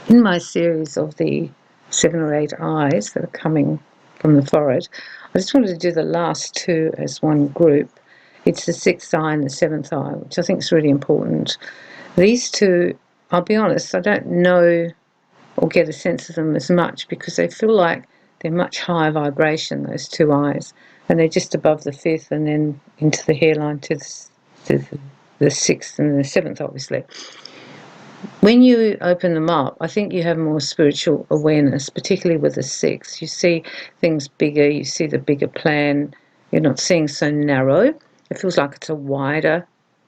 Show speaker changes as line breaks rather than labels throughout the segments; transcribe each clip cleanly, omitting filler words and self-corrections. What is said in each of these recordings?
In my series of the 7 or 8 eyes that are coming from the forehead, I just wanted to do the last two as one group. It's the 6th eye and the 7th eye, which I think is really important. These two, I'll be honest, I don't know or get a sense of them as much because they feel like they're much higher vibration, those two eyes, and they're just above the 5th and then into the hairline to the 6th and the 7th, obviously. When you open them up, I think you have more spiritual awareness, particularly with the 6th. You see things bigger, you see the bigger plan. You're not seeing so narrow. It feels like it's a wider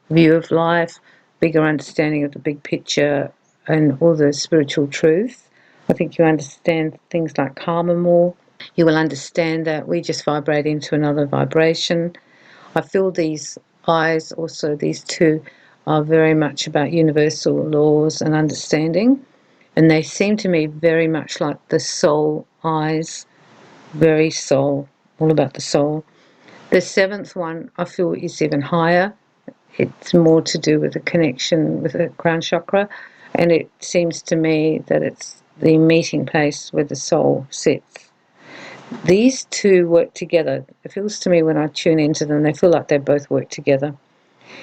view of life, bigger understanding of the big picture and all the spiritual truth. I think you understand things like karma more. You will understand that we just vibrate into another vibration. I feel these eyes, also these two, are very much about universal laws and understanding, and they seem to me very much like the soul eyes, very soul, all about the soul. The 7th one I feel is even higher. It's more to do with the connection with the crown chakra, and it seems to me that it's the meeting place where the soul sits. These two work together. It feels to me when I tune into them, they feel like they both work together.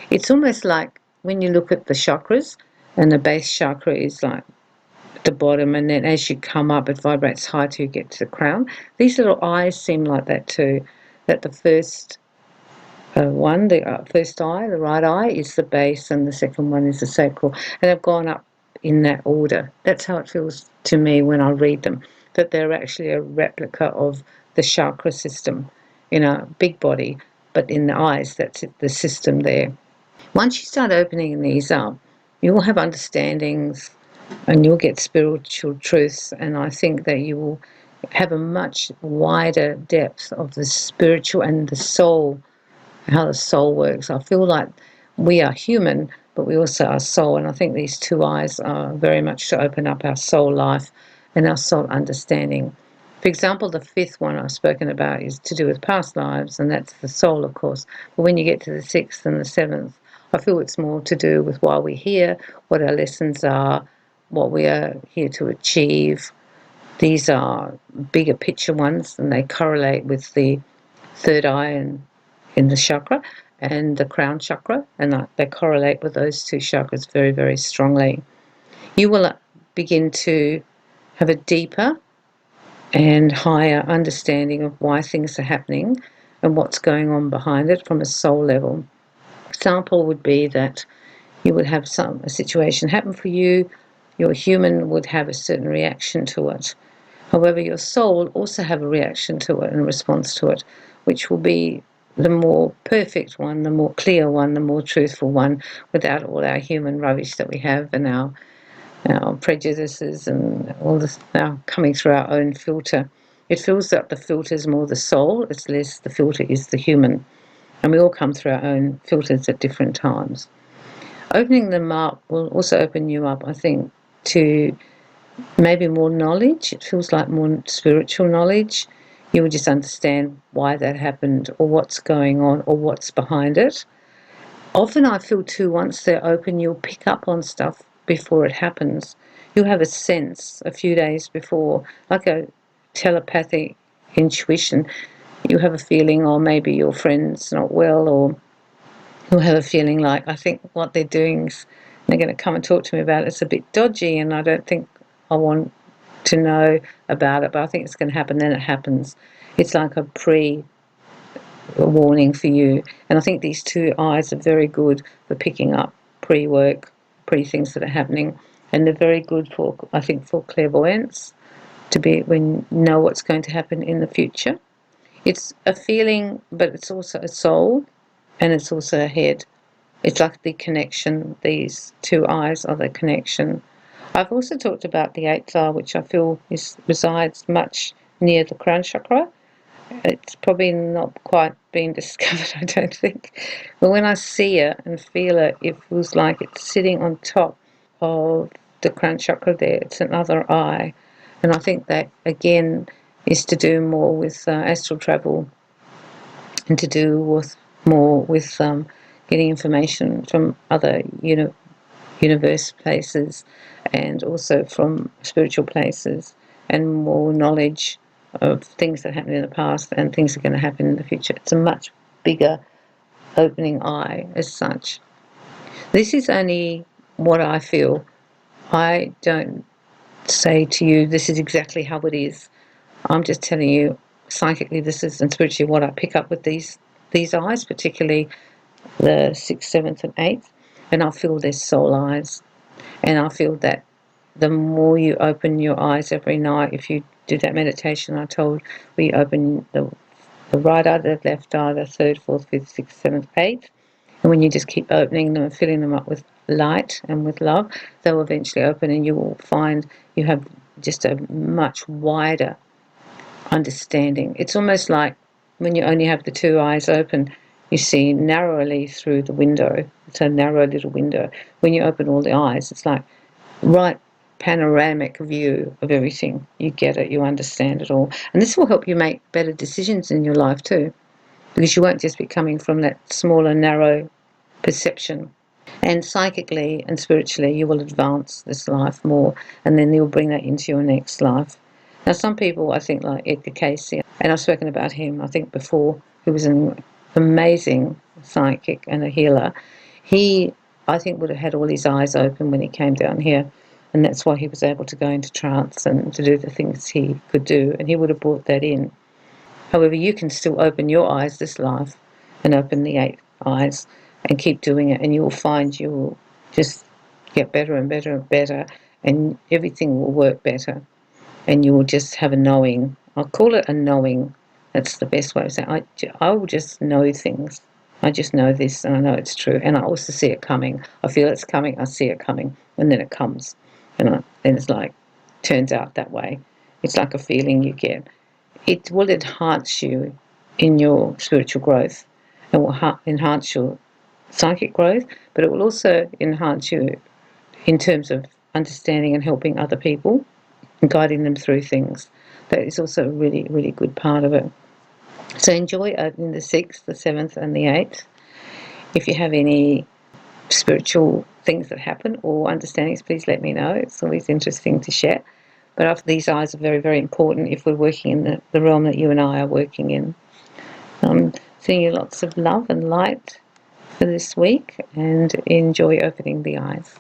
It's almost like when you look at the chakras, and the base chakra is like at the bottom, and then as you come up, it vibrates high till you get to the crown. These little eyes seem like that too, that the first one, the first eye, the right eye, is the base, and the second one is the sacral. And they've gone up in that order. That's how it feels to me when I read them, that they're actually a replica of the chakra system in a big body, but in the eyes, that's the system there. Once you start opening these up, you will have understandings and you'll get spiritual truths, and I think that you will have a much wider depth of the spiritual and the soul, how the soul works. I feel like we are human, but we also are soul, and I think these two eyes are very much to open up our soul life and our soul understanding. For example, the 5th one I've spoken about is to do with past lives, and that's the soul, of course. But when you get to the 6th and the 7th, I feel it's more to do with why we're here, what our lessons are, what we are here to achieve. These are bigger picture ones, and they correlate with the 3rd eye and in the chakra and the crown chakra, and they correlate with those two chakras very, very strongly. You will begin to have a deeper and higher understanding of why things are happening and what's going on behind it from a soul level. Example would be that you would have a situation happen for you, your human would have a certain reaction to it. However, your soul will also have a reaction to it and a response to it, which will be the more perfect one, the more clear one, the more truthful one, without all our human rubbish that we have and our prejudices and all this now coming through our own filter. It feels that the filter is more the soul, it's less the filter is the human. And we all come through our own filters at different times. Opening them up will also open you up, I think, to maybe more knowledge. It feels like more spiritual knowledge. You will just understand why that happened or what's going on or what's behind it. Often I feel too, once they're open, you'll pick up on stuff before it happens. You'll have a sense a few days before, like a telepathic intuition. You have a feeling, or maybe your friend's not well, or you'll have a feeling like, I think what they're doing is, they're going to come and talk to me about it, it's a bit dodgy, and I don't think I want to know about it, but I think it's going to happen. Then it happens. It's like a warning for you. And I think these two eyes are very good for picking up pre-work, pre-things that are happening. And they're very good for, I think, for clairvoyance, to be when you know what's going to happen in the future. It's a feeling, but it's also a soul, and it's also a head. It's like the connection. These two eyes are the connection. I've also talked about the 8th eye, which I feel resides much near the crown chakra. It's probably not quite been discovered, I don't think. But when I see it and feel it, it feels like it's sitting on top of the crown chakra there. It's another eye. And I think that, again, is to do more with astral travel and to do with more with getting information from other universe places, and also from spiritual places, and more knowledge of things that happened in the past and things that are going to happen in the future. It's a much bigger opening eye as such. This is only what I feel. I don't say to you, this is exactly how it is. I'm just telling you, psychically, this is, and spiritually, what I pick up with these eyes, particularly the 6th, 7th, and 8th, and I feel their soul eyes. And I feel that the more you open your eyes every night, if you do that meditation I told, where you open the right eye, the left eye, the 3rd, 4th, 5th, 6th, 7th, 8th, and when you just keep opening them and filling them up with light and with love, they'll eventually open, and you will find you have just a much wider understanding. It's almost like when you only have the 2 eyes open, you see narrowly through the window. It's a narrow little window. When you open all the eyes, it's like right panoramic view of everything. You get it, you understand it all. And this will help you make better decisions in your life too, because you won't just be coming from that smaller, narrow perception. And psychically and spiritually, you will advance this life more, and then you'll bring that into your next life. Now, some people, I think, like Edgar Cayce, and I've spoken about him, I think, before, who was an amazing psychic and a healer. He, I think, would have had all his eyes open when he came down here, and that's why he was able to go into trance and to do the things he could do, and he would have brought that in. However, you can still open your eyes this life and open the 8 eyes and keep doing it, and you will find you will just get better and better and better, and everything will work better, and you will just have a knowing. I'll call it a knowing. That's the best way of saying it. I will just know things. I just know this, and I know it's true, and I also see it coming. I feel it's coming, I see it coming, and then it comes, and then it's like, turns out that way. It's like a feeling you get. It will enhance you in your spiritual growth, and will enhance your psychic growth, but it will also enhance you in terms of understanding and helping other people and guiding them through things. That is also a really, really good part of it. So enjoy opening the 6th, the 7th, and the 8th. If you have any spiritual things that happen or understandings, please let me know. It's always interesting to share. But these eyes are very, very important if we're working in the realm that you and I are working in. Sending you lots of love and light for this week, and enjoy opening the eyes.